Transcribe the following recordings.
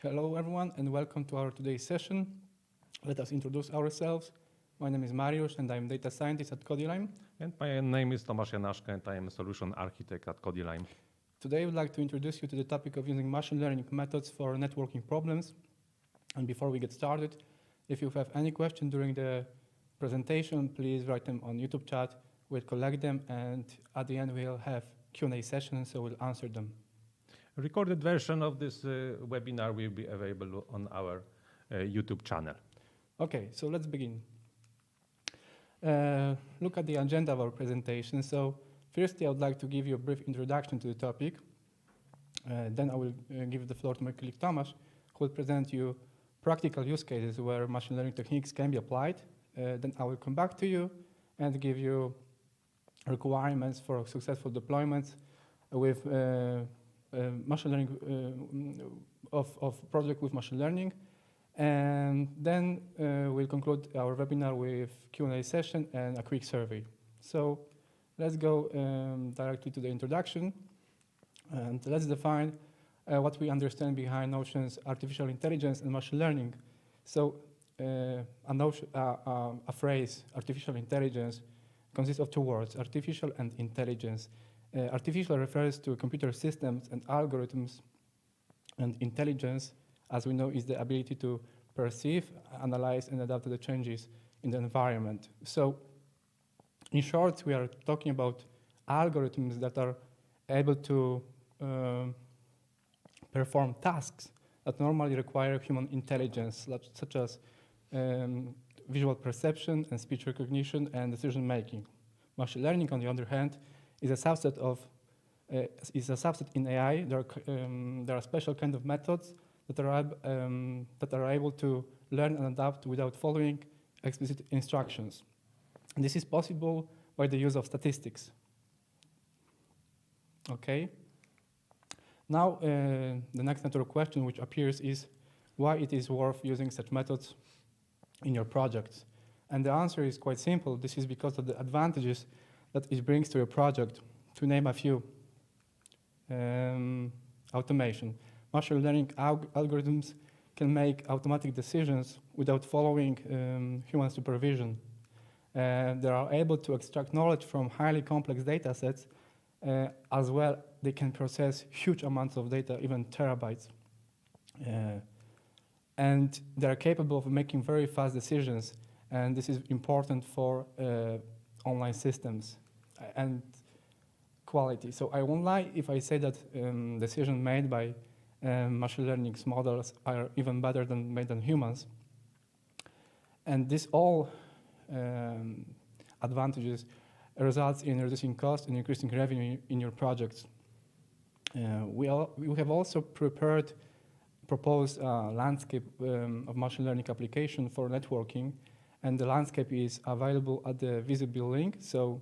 Hello everyone and welcome to our today's session. Let us introduce ourselves. My name is Mariusz and I'm data scientist at CodiLime. And my name is Tomasz Janaszka and I am a solution architect at CodiLime. Today I would like to introduce you to the topic of using machine learning methods for networking problems. And before we get started, if you have any question during the presentation, please write them on YouTube chat. We'll collect them and at the end we'll have Q&A session, so we'll answer them. A recorded version of this webinar will be available on our YouTube channel. Okay, so let's begin. Look at the agenda of our presentation. So firstly, I would like to give you a brief introduction to the topic. Then I will give the floor to my colleague Tomasz, who will present you practical use cases where machine learning techniques can be applied. Then I will come back to you and give you requirements for successful deployments with machine learning of project with machine learning. And then we'll conclude our webinar with Q&A session and a quick survey. So let's go directly to the introduction. And let's define what we understand behind notions artificial intelligence and machine learning. So a phrase, artificial intelligence, consists of two words, artificial and intelligence. Artificial refers to computer systems and algorithms, and intelligence, as we know, is the ability to perceive, analyze, and adapt to the changes in the environment. So, in short, we are talking about algorithms that are able to perform tasks that normally require human intelligence, such as visual perception and speech recognition and decision making. Machine learning, on the other hand, is a subset in AI. There are special kind of methods that are able to learn and adapt without following explicit instructions. And this is possible by the use of statistics. Okay. Now, the next natural question which appears is why it is worth using such methods in your projects. And the answer is quite simple. This is because of the advantages that it brings to your project. To name a few, automation. Machine learning algorithms can make automatic decisions without following human supervision. They are able to extract knowledge from highly complex data sets. As well, they can process huge amounts of data, even terabytes. And they are capable of making very fast decisions. And this is important for online systems and quality. So I won't lie if I say that decisions made by machine learning models are even better than made than humans. And this all advantages results in reducing cost and increasing revenue in your projects. We have also proposed a landscape of machine learning application for networking, and the landscape is available at the visible link. So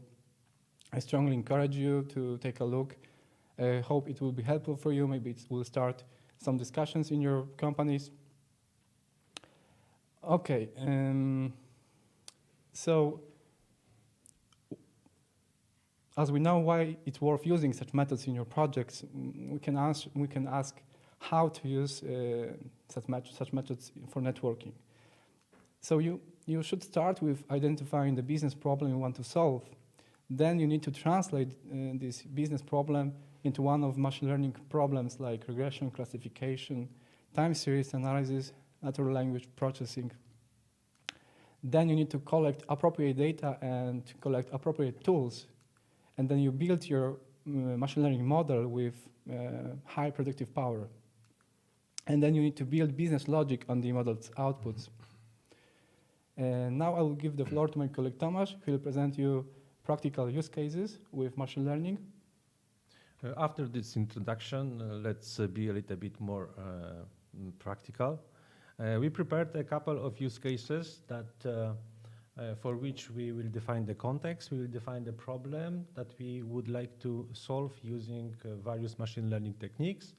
I strongly encourage you to take a look. I hope it will be helpful for you. Maybe it will start some discussions in your companies. Okay, so as we know why it's worth using such methods in your projects, we can ask how to use such methods for networking. So you should start with identifying the business problem you want to solve. Then you need to translate this business problem into one of machine learning problems like regression, classification, time series analysis, natural language processing. Then you need to collect appropriate data and collect appropriate tools. And then you build your machine learning model with high predictive power. And then you need to build business logic on the model's outputs. And now I will give the floor to my colleague Tomasz, who will present you practical use cases with machine learning. After this introduction, let's be a little bit more practical. We prepared a couple of use cases that for which we will define the context, we will define the problem that we would like to solve using various machine learning techniques.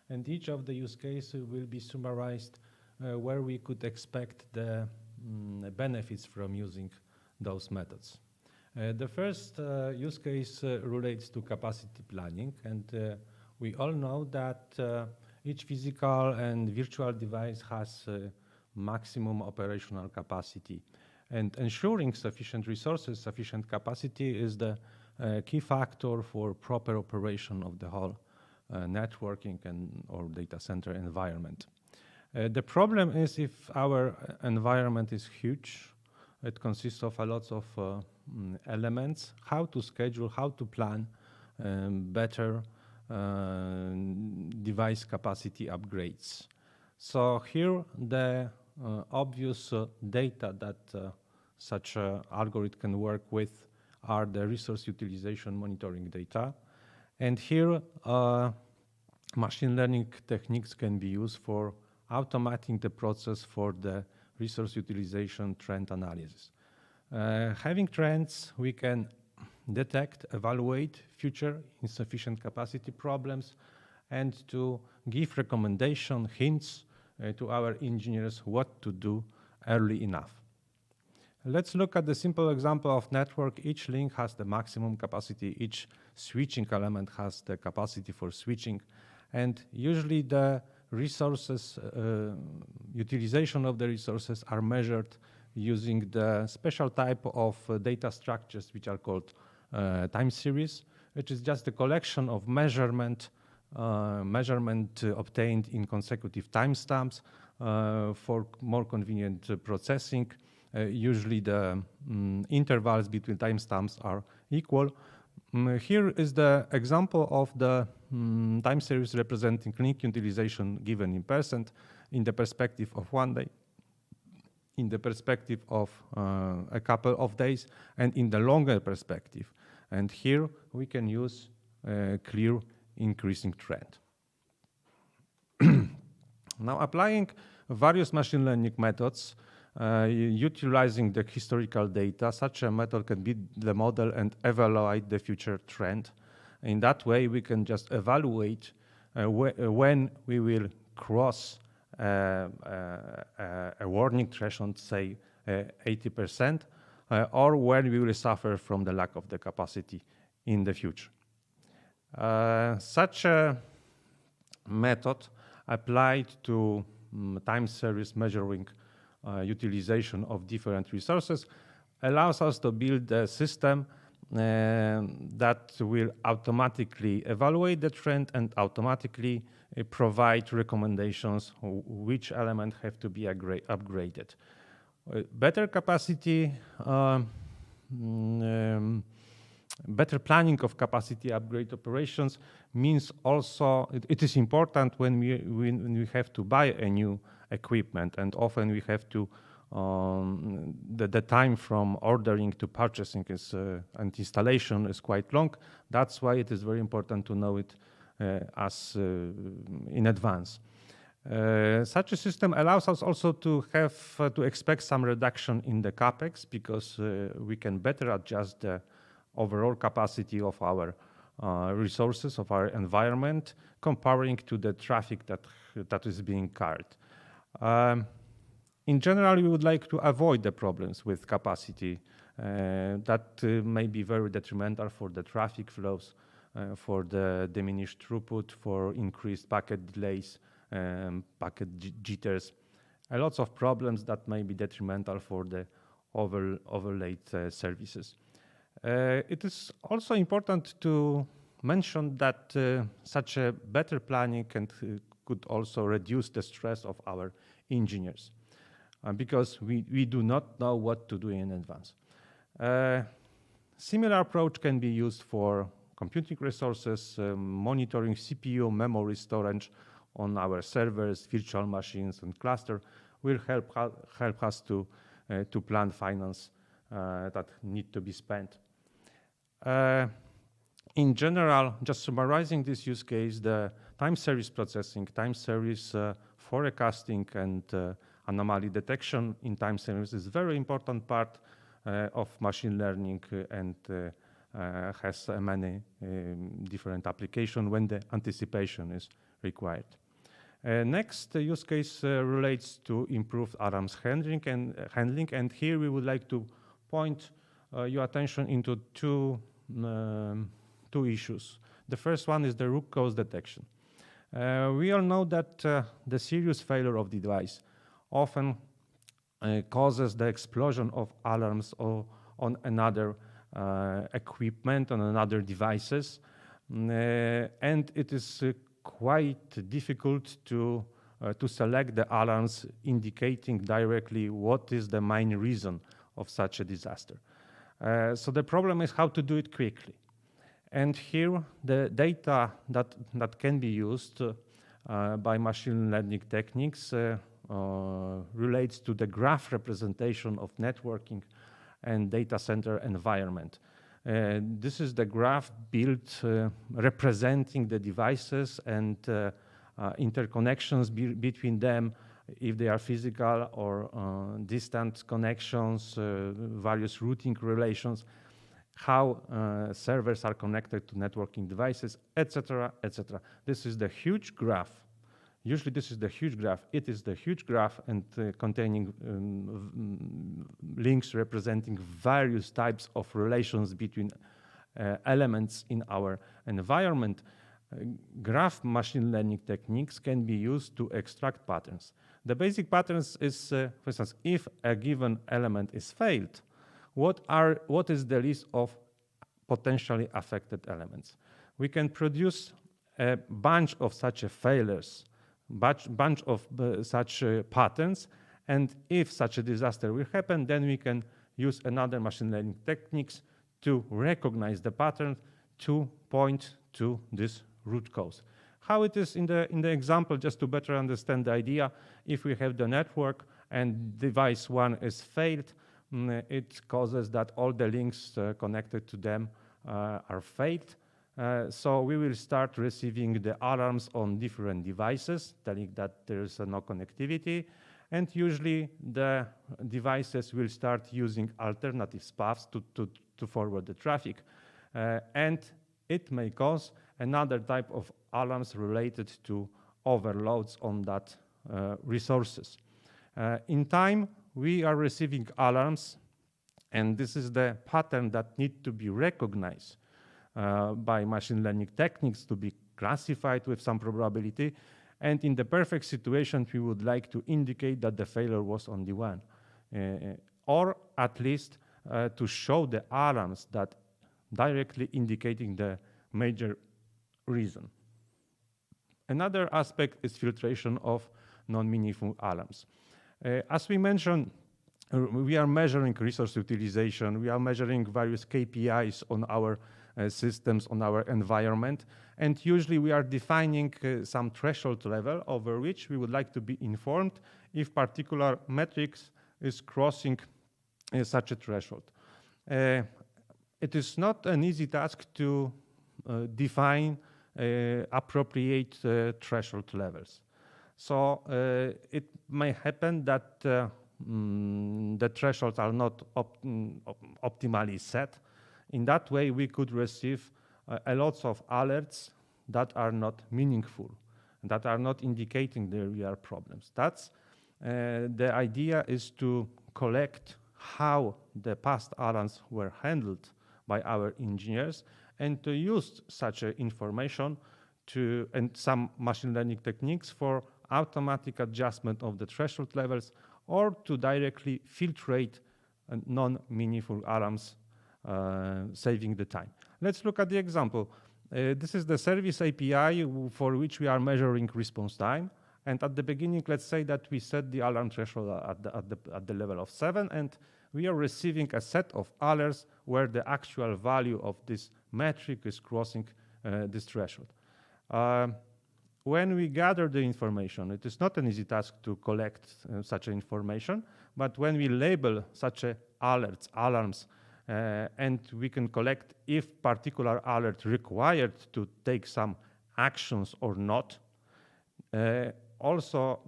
And each of the use cases will be summarized where we could expect the benefits from using those methods. The first use case relates to capacity planning, and we all know that each physical and virtual device has maximum operational capacity. And ensuring sufficient resources, sufficient capacity is the key factor for proper operation of the whole networking and or data center environment. The problem is if our environment is huge, it consists of a lot of elements, how to schedule, how to plan better device capacity upgrades. So here the obvious data that such an algorithm can work with are the resource utilization monitoring data. And here machine learning techniques can be used for automating the process for the resource utilization trend analysis. Having trends, we can detect, evaluate future insufficient capacity problems, and to give recommendation, hints to our engineers what to do early enough. Let's look at the simple example of network. Each link has the maximum capacity, each switching element has the capacity for switching, and usually the resources, utilization of the resources are measured using the special type of data structures which are called time series, which is just a collection of measurement obtained in consecutive timestamps for more convenient processing. Usually the intervals between timestamps are equal. Here is the example of the time series representing link utilization given in percent in the perspective of 1 day, in the perspective of a couple of days, and in the longer perspective. And here we can use a clear increasing trend. Now, applying various machine learning methods, utilizing the historical data, such a method can build the model and evaluate the future trend. In that way, we can just evaluate when we will cross a warning threshold, say 80%, or when we will suffer from the lack of the capacity in the future. Such a method applied to time series measuring utilization of different resources allows us to build a system that will automatically evaluate the trend and automatically provide recommendations which elements have to be upgraded. Better capacity, better planning of capacity upgrade operations means also it is important when we have to buy a new equipment, and often we have to the time from ordering to purchasing is and installation is quite long. That's why it is very important to know it as in advance. Such a system allows us also to have to expect some reduction in the capex, because we can better adjust the overall capacity of our resources, of our environment, comparing to the traffic that is being carried. In general, we would like to avoid the problems with capacity that may be very detrimental for the traffic flows, for the diminished throughput, for increased packet delays, packet jitters, lots of problems that may be detrimental for the overlaid services. It is also important to mention that such a better planning could also reduce the stress of our engineers, because we do not know what to do in advance. Similar approach can be used for computing resources, monitoring CPU, memory storage on our servers, virtual machines, and cluster will help us to plan finance that need to be spent. In general, just summarizing this use case, the time series processing, time series forecasting, and anomaly detection in time series is a very important part of machine learning and has many different applications when the anticipation is required. Next use case relates to improved ARAMS handling, and here we would like to point your attention into two issues. The first one is the root cause detection. We all know that the serious failure of the device often causes the explosion of alarms on another equipment, on another devices. And it is quite difficult to select the alarms indicating directly what is the main reason of such a disaster. So the problem is how to do it quickly. And here the data that can be used by machine learning techniques relates to the graph representation of networking and data center environment. This is the graph built representing the devices and interconnections between them, if they are physical or distant connections, various routing relations, how servers are connected to networking devices, etc., etc. This is the huge graph. Usually this is the huge graph. It is the huge graph and containing links representing various types of relations between elements in our environment. Graph machine learning techniques can be used to extract patterns. The basic patterns is, for instance, if a given element is failed, what is the list of potentially affected elements? We can produce a bunch of such failures, bunch of such patterns, and if such a disaster will happen, then we can use another machine learning techniques to recognize the pattern to point to this root cause. How it is in the example, just to better understand the idea, if we have the network and device 1 is failed, it causes that all the links connected to them are failed. So we will start receiving the alarms on different devices, telling that there is no connectivity. And usually the devices will start using alternative paths to forward the traffic. And it may cause another type of alarms related to overloads on that resources. In time, we are receiving alarms, and this is the pattern that need to be recognized by machine learning techniques to be classified with some probability. And in the perfect situation, we would like to indicate that the failure was on the one, or at least to show the alarms that directly indicating the major reason. Another aspect is filtration of non-meaningful alarms. As we mentioned, we are measuring resource utilization, we are measuring various KPIs on our systems, on our environment, and usually we are defining some threshold level over which we would like to be informed if particular metrics is crossing such a threshold. It is not an easy task to define appropriate threshold levels. So it may happen that the thresholds are not optimally set. In that way, we could receive a lot of alerts that are not meaningful, that are not indicating the real problems. That's the idea is to collect how the past alarms were handled by our engineers and to use such information and some machine learning techniques for automatic adjustment of the threshold levels or to directly filtrate non-meaningful alarms, saving the time. Let's look at the example. This is the service API for which we are measuring response time. And at the beginning, let's say that we set the alarm threshold at the level of 7, and we are receiving a set of alerts where the actual value of this metric is crossing this threshold. When we gather the information, it is not an easy task to collect such information, but when we label such alarms, and we can collect if particular alert required to take some actions or not, also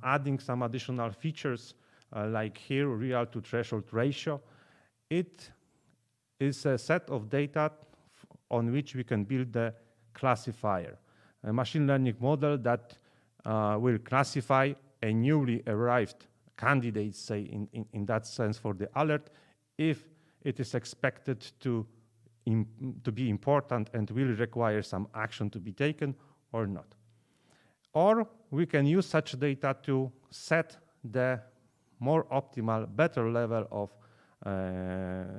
adding some additional features like here, real to threshold ratio. It is a set of data on which we can build the classifier, a machine learning model that will classify a newly arrived candidate, say in that sense for the alert, if it is expected to be important and will require some action to be taken or not. Or we can use such data to set the more optimal, better level of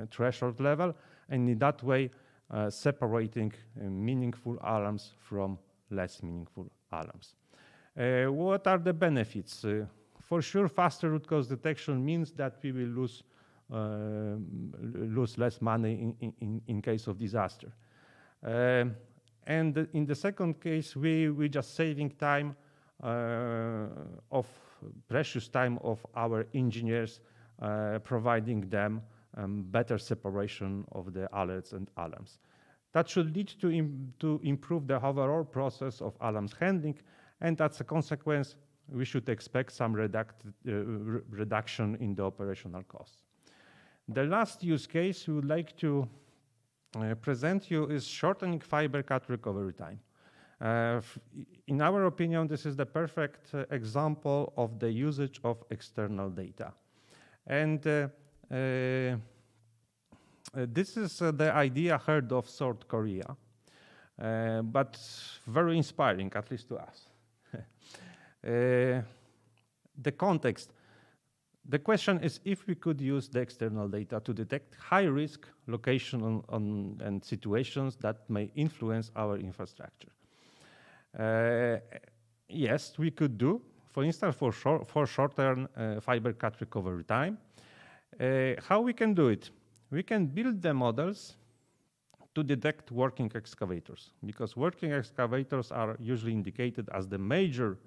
threshold level, and in that way separating meaningful alarms from less meaningful alarms. What are the benefits? For sure, faster root cause detection means that we will lose less money in case of disaster. And in the second case, we just saving time of precious time of our engineers, providing them better separation of the alerts and alarms. That should lead to improve the overall process of alarms handling, and as a consequence, we should expect some reduction in the operational costs. The last use case we would like to present you is shortening fiber cut recovery time. In our opinion, this is the perfect example of the usage of external data. And this is the idea heard of South Korea, but very inspiring, at least to us. The context. The question is if we could use the external data to detect high-risk location and situations that may influence our infrastructure. Yes, we could do, for instance, for shorter fiber cut recovery time. How we can do it? We can build the models to detect working excavators, because working excavators are usually indicated as the major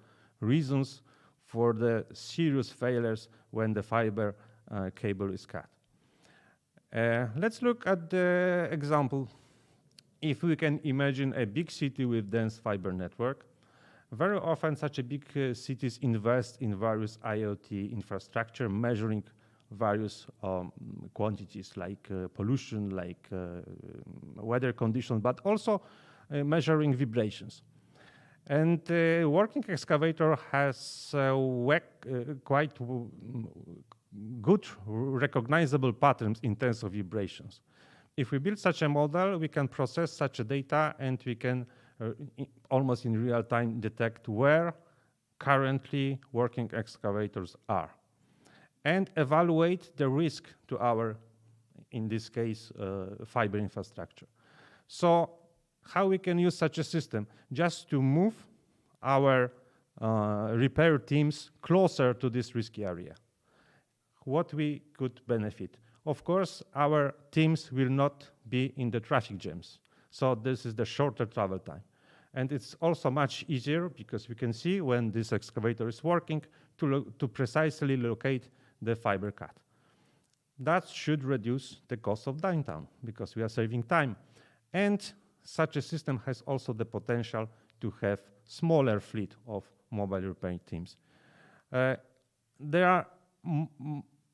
reasons for the serious failures when the fiber cable is cut. Let's look at the example. If we can imagine a big city with dense fiber network, very often such a big cities invest in various IoT infrastructure, measuring various quantities like pollution, like weather conditions, but also measuring vibrations. And working excavator has quite good recognizable patterns in terms of vibrations. If we build such a model, we can process such a data, and we can almost in real time detect where currently working excavators are and evaluate the risk to our, in this case, fiber infrastructure. So how we can use such a system? Just to move our repair teams closer to this risky area. What we could benefit? Of course, our teams will not be in the traffic jams. So this is the shorter travel time. And it's also much easier because we can see when this excavator is working to precisely locate the fiber cut. That should reduce the cost of downtime because we are saving time. And such a system has also the potential to have smaller fleet of mobile repair teams. There are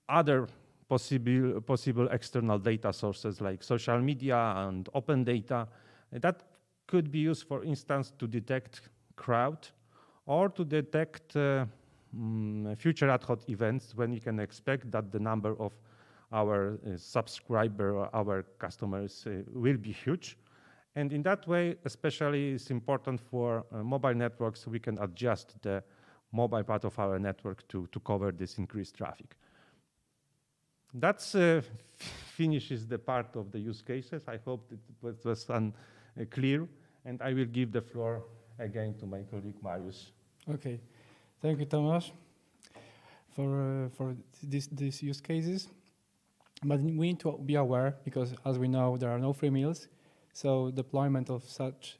other possible external data sources like social media and open data that could be used, for instance, to detect crowd or to detect future ad hoc events when you can expect that the number of our subscriber or our customers will be huge. And in that way, especially it's important for mobile networks, we can adjust the mobile part of our network to cover this increased traffic. That finishes the part of the use cases. I hope it was clear, and I will give the floor again to my colleague Mariusz. Okay, thank you, Tomasz, for these use cases. But we need to be aware, because as we know, there are no free meals. So deployment of such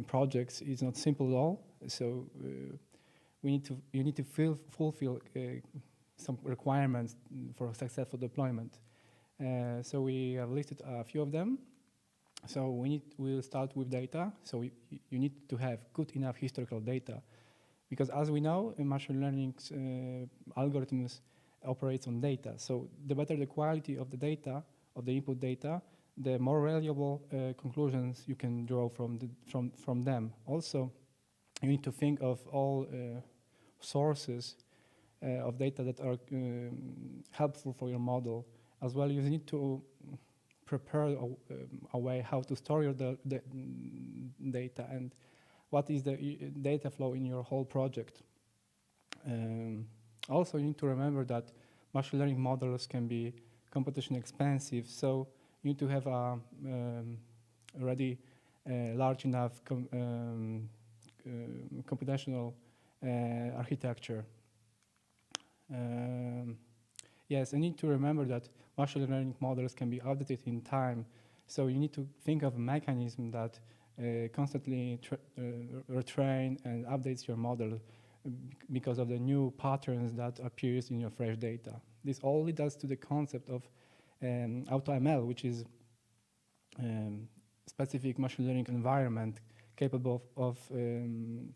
projects is not simple at all. So you need to fulfill some requirements for successful deployment. So we have listed a few of them. So we'll start with data. So you need to have good enough historical data, because as we know, machine learning algorithms operates on data. So the better the quality of the data, of the input data, the more reliable conclusions you can draw from them. Also, you need to think of all sources of data that are helpful for your model. As well, you need to prepare a way how to store your data and what is the data flow in your whole project. Also, you need to remember that machine learning models can be computation expensive, so you need to have a already large enough computational architecture. Yes, I need to remember that machine learning models can be outdated in time, so you need to think of a mechanism that constantly retrain and updates your model because of the new patterns that appears in your fresh data. This all leads us to the concept of AutoML, which is specific machine learning environment capable of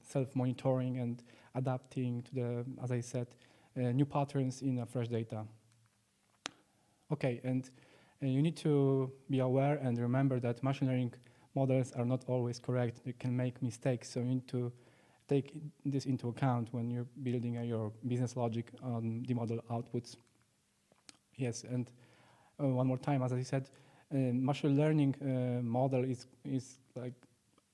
self-monitoring and adapting to the, as I said, new patterns in fresh data. Okay, and you need to be aware and remember that machine learning models are not always correct. They can make mistakes, so you need to take this into account when you're building your business logic on the model outputs. Yes, and one more time, as I said, machine learning model is like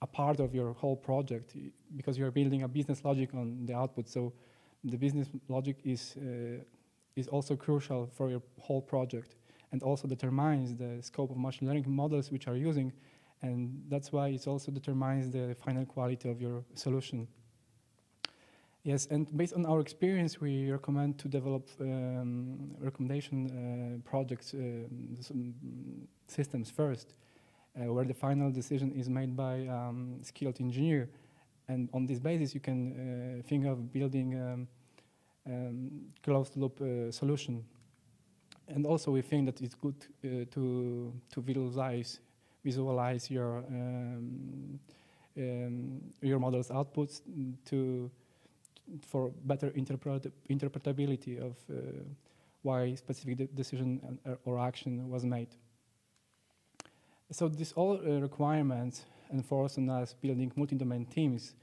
a part of your whole project because you're building a business logic on the output. So the business logic is also crucial for your whole project and also determines the scope of machine learning models which are using, and that's why it also determines the final quality of your solution. Yes, and based on our experience, we recommend to develop recommendation projects systems first, where the final decision is made by skilled engineer. And on this basis, you can think of building closed-loop solution. And also, we think that it's good to visualize your model's outputs for better interpretability of why specific decision or action was made. So these all requirements enforce on us building multi-domain teams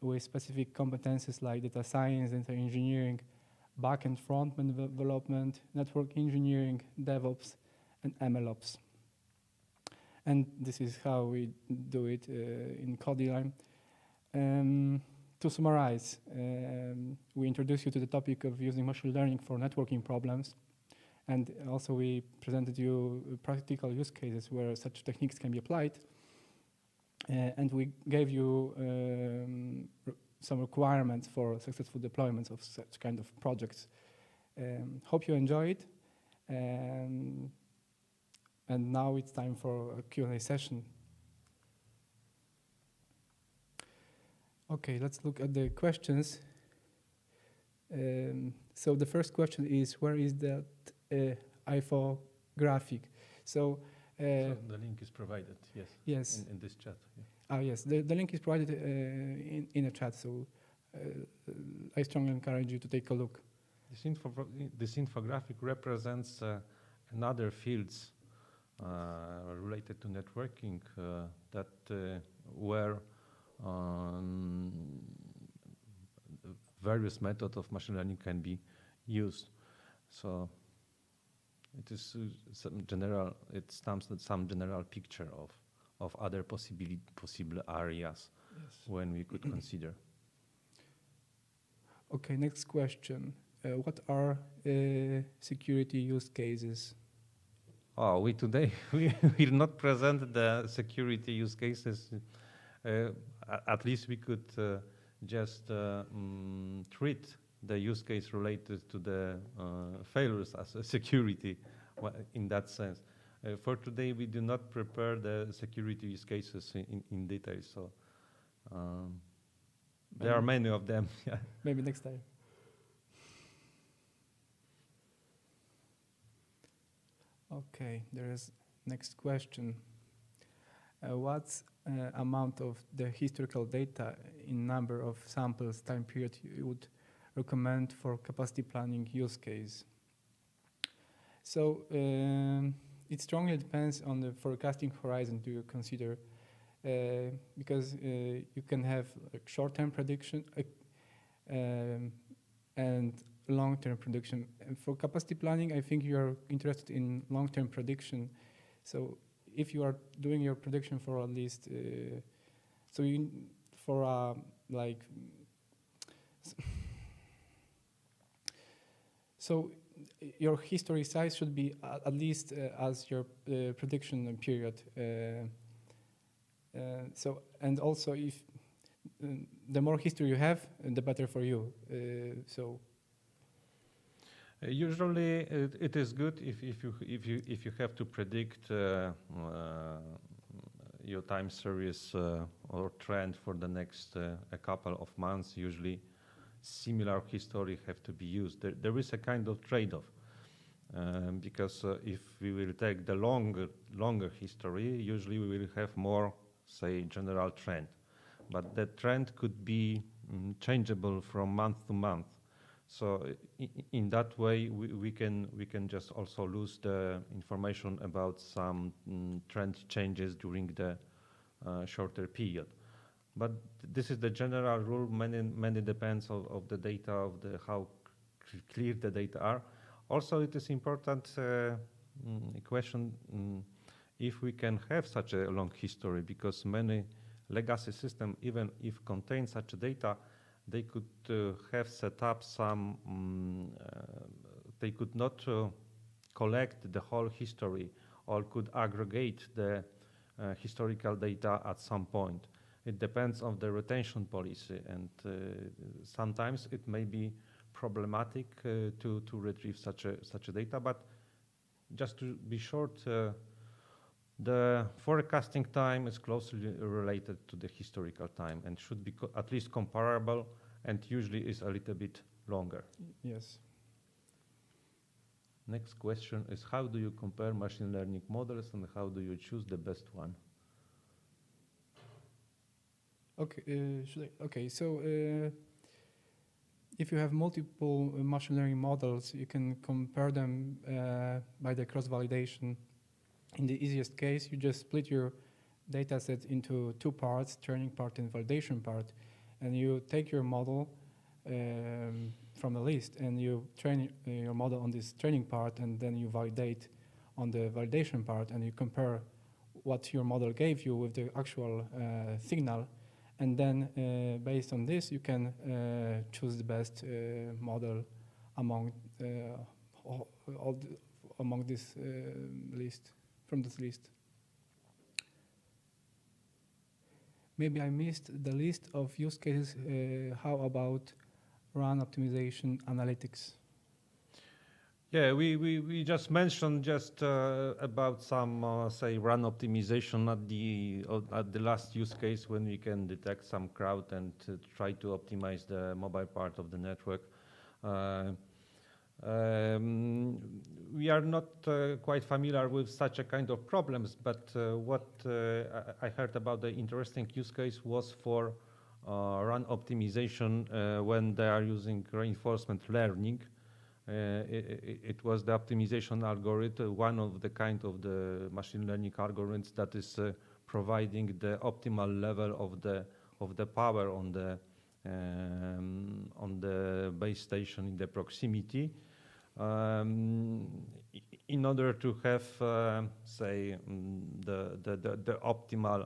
with specific competencies like data science, data engineering, back and front-end development, network engineering, DevOps, and MLOps. And this is how we do it in CodiLime. To summarize, we introduced you to the topic of using machine learning for networking problems. And also we presented you practical use cases where such techniques can be applied. And we gave you some requirements for successful deployments of such kind of projects. Hope you enjoy it. And now it's time for a Q&A session. Okay, let's look at the questions. So the first question is, where is that IFO graphic? So the link is provided, yes. Yes. In this chat. Yeah. Yes, the link is provided in a chat, so I strongly encourage you to take a look. This infographic represents another fields related to networking that were various methods of machine learning can be used. So it is some general picture of other possible areas, yes, when we could consider. Okay, next question. What are security use cases? Oh, today we will not present the security use cases. At least we could just treat the use case related to the failures as a security in that sense. For today, we do not prepare the security use cases in detail, so there are many of them. Yeah. Maybe next time. Okay, there is next question. What's amount of the historical data in number of samples time period you would recommend for capacity planning use case? So it strongly depends on the forecasting horizon do you consider, because you can have like short-term prediction and long-term prediction. And for capacity planning, I think you're interested in long-term prediction. So if you are doing your prediction for at least, for like. So your history size should be at least as your prediction period. So and also if the more history you have, the better for you. So. Usually, it is good if you have to predict your time series or trend for the next a couple of months. Usually, similar history have to be used. There is a kind of trade-off because if we will take the longer history, usually we will have more, say, general trend, but the trend could be changeable from month to month. So in that way, we can just also lose the information about some trend changes during the shorter period. But this is the general rule. Many depends of the data, of the how clear the data are. Also, it is important question if we can have such a long history, because many legacy system, even if contain such data, they could have set up some, they could not collect the whole history or could aggregate the historical data at some point. It depends on the retention policy, and sometimes it may be problematic to retrieve such a data. But just to be short, the forecasting time is closely related to the historical time and should be at least comparable, and usually is a little bit longer. Yes. Next question is, how do you compare machine learning models and how do you choose the best one? Okay, so if you have multiple machine learning models, you can compare them by the cross-validation. In the easiest case, you just split your data set into two parts, training part and validation part, and you take your model from the list and you train your model on this training part, and then you validate on the validation part, and you compare what your model gave you with the actual signal, and then based on this, you can choose the best model among among this list. From this list. Maybe I missed the list of use cases. How about run optimization analytics? Yeah, we just mentioned just about some say run optimization at the last use case, when we can detect some crowd and try to optimize the mobile part of the network. We are not quite familiar with such a kind of problems, but what I heard about the interesting use case was for run optimization when they are using reinforcement learning. It was the optimization algorithm, one of the kind of the machine learning algorithms that is providing the optimal level of the power on the base station in the proximity. In order to have, say, the optimal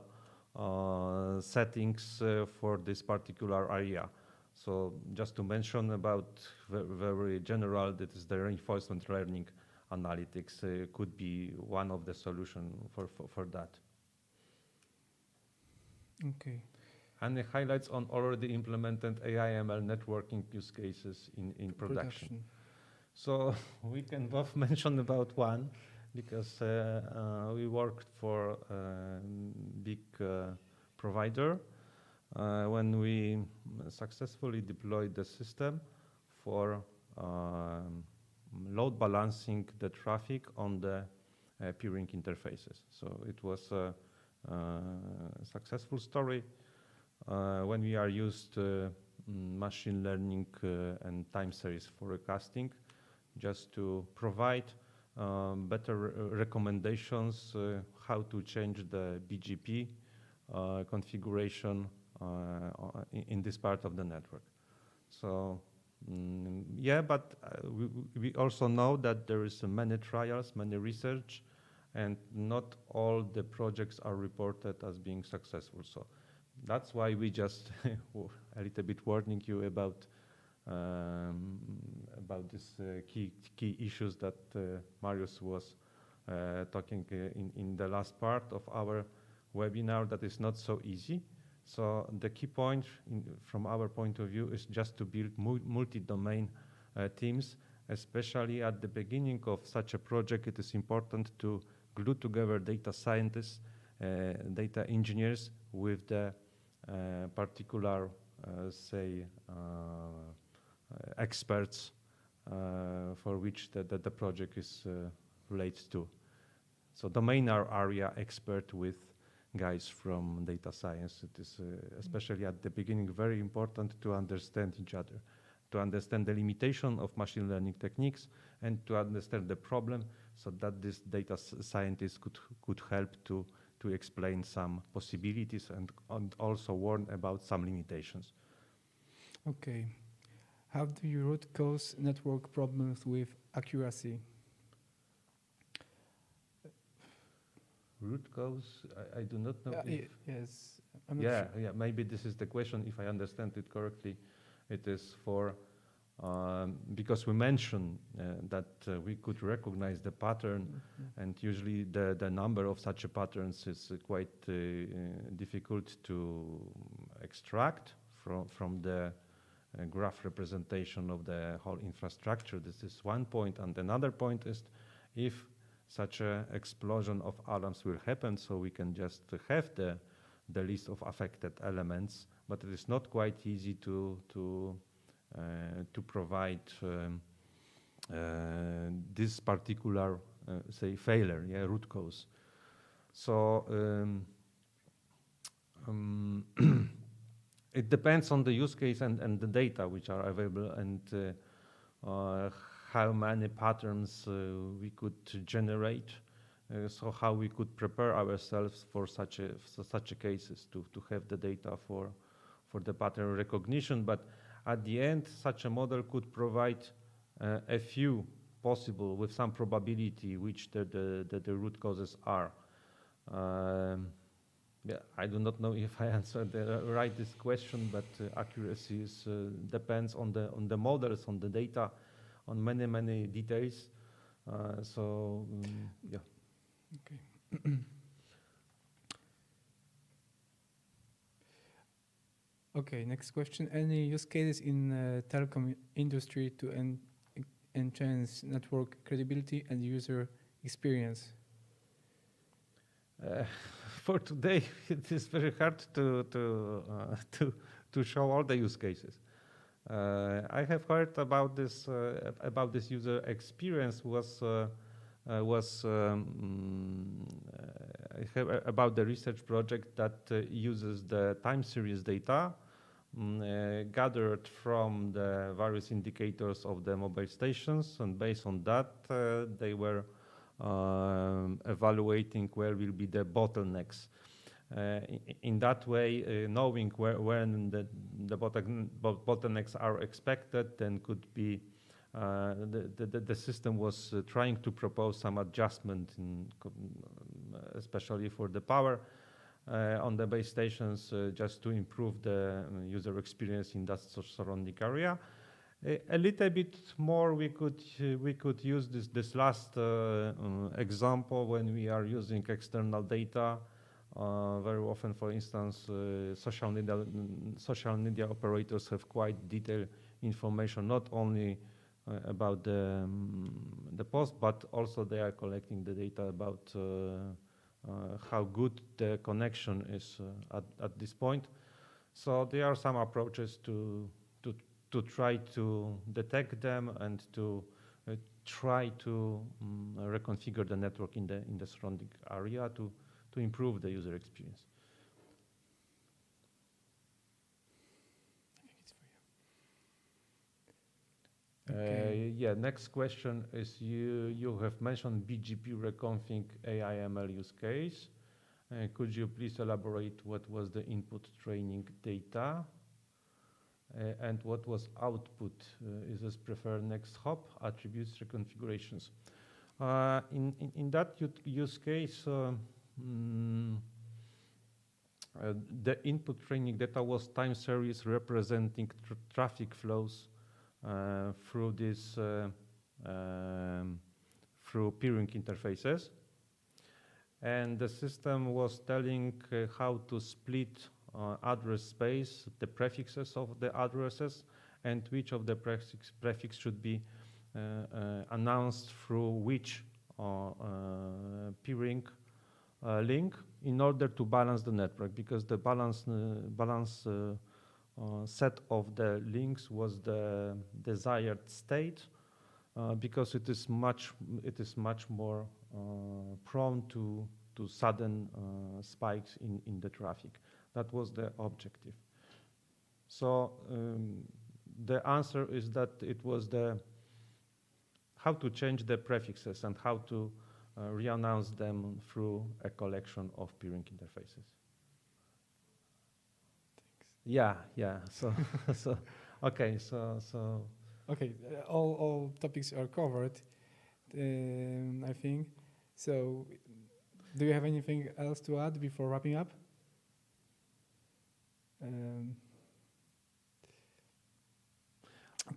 settings for this particular area. So just to mention about very general, that is the reinforcement learning analytics could be one of the solution for that. Okay. And the highlights on already implemented AI/ML networking use cases in production. So we can both mention about one, because we worked for a big provider when we successfully deployed the system for load balancing the traffic on the peering interfaces. So it was a successful story when we are used machine learning and time series forecasting, just to provide better recommendations how to change the BGP configuration in this part of the network. So yeah, but we also know that there is many trials, many research, and not all the projects are reported as being successful. So that's why we just a little bit warning you about these key issues that Marius was talking in the last part of our webinar. That is not so easy. So the key point from our point of view is just to build multi-domain teams, especially at the beginning of such a project. It is important to glue together data scientists, data engineers with the particular, say, experts for which the project is related to. So domain area expert with guys from data science. It is especially at the beginning very important to understand each other, to understand the limitation of machine learning techniques, and to understand the problem, so that this data scientist could help to explain some possibilities and also warn about some limitations. Okay. How do you root cause network problems with accuracy? Root cause? I do not know. Yes. I'm not Yeah, sure. yeah. Maybe this is the question. If I understand it correctly, it is for because we mentioned that we could recognize the pattern, and usually the number of such patterns is quite difficult to extract from the graph representation of the whole infrastructure. This is one point, and another point is if such an explosion of alarms will happen, so we can just have the list of affected elements, but it is not quite easy to provide this particular, say, failure, root cause. So it depends on the use case and the data which are available, and how many patterns we could generate, so how we could prepare ourselves for such a cases to have the data for the pattern recognition. But at the end, such a model could provide a few possible, with some probability, which the root causes are. Yeah, I do not know if I answered this question, but accuracy depends on the models, on the data, on many details. Yeah. Okay. Okay, next question. Any use cases in telecom industry to enhance network credibility and user experience? For today, it is very hard to show all the use cases. I have heard about this user experience I have about the research project that uses the time series data gathered from the various indicators of the mobile stations, and based on that, they were evaluating where will be the bottlenecks. In that way, knowing when the bottlenecks are expected, then could be the system was trying to propose some adjustment, especially for the power on the base stations, just to improve the user experience in that surrounding area. A little bit more we could use this last example when we are using external data. Very often, for instance, social media operators have quite detailed information, not only about the post, but also they are collecting the data about how good the connection is at this point. So there are some approaches to try to detect them and to try to reconfigure the network in the surrounding area to improve the user experience. I think it's for you. Okay. Yeah, next question is you have mentioned BGP reconfig AI/ML use case. Could you please elaborate what was the input training data and what was output? Is this preferred next hop, attributes, reconfigurations? In that use case, The input training data was time series representing traffic flows through this through peering interfaces, and the system was telling how to split address space, the prefixes of the addresses, and which of the prefix should be announced through which peering link in order to balance the network, because the balance set of the links was the desired state, because it is much more prone to sudden spikes in the traffic. That was the objective. So the answer is that it was how to change the prefixes and how to re-announce them through a collection of peering interfaces. Thanks. Yeah. So, okay. So. Okay, all topics are covered, I think. So, do you have anything else to add before wrapping up?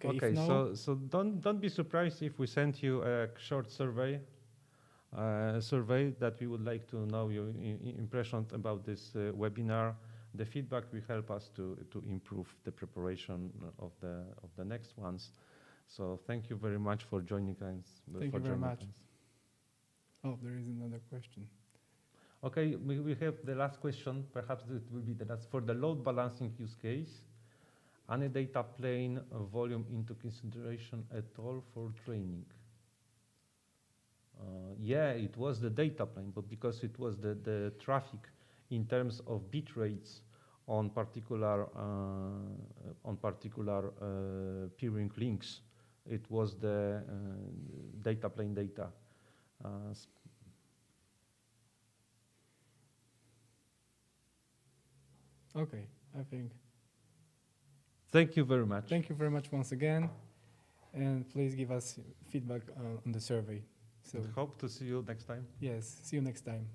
Okay. So don't be surprised if we send you a short survey that we would like to know your impressions about this webinar. The feedback will help us to improve the preparation of the next ones. So thank you very much for joining us. Thank you very much. Oh, there is another question. Okay, we have the last question. Perhaps it will be the last. For the load balancing use case, any data plane volume into consideration at all for training? Yeah, it was the data plane, but because it was the traffic in terms of bit rates on particular peering links, it was the data plane data. Okay, I think. Thank you very much. Thank you very much once again, and please give us feedback on the survey. So hope to see you next time. yes, see you next time.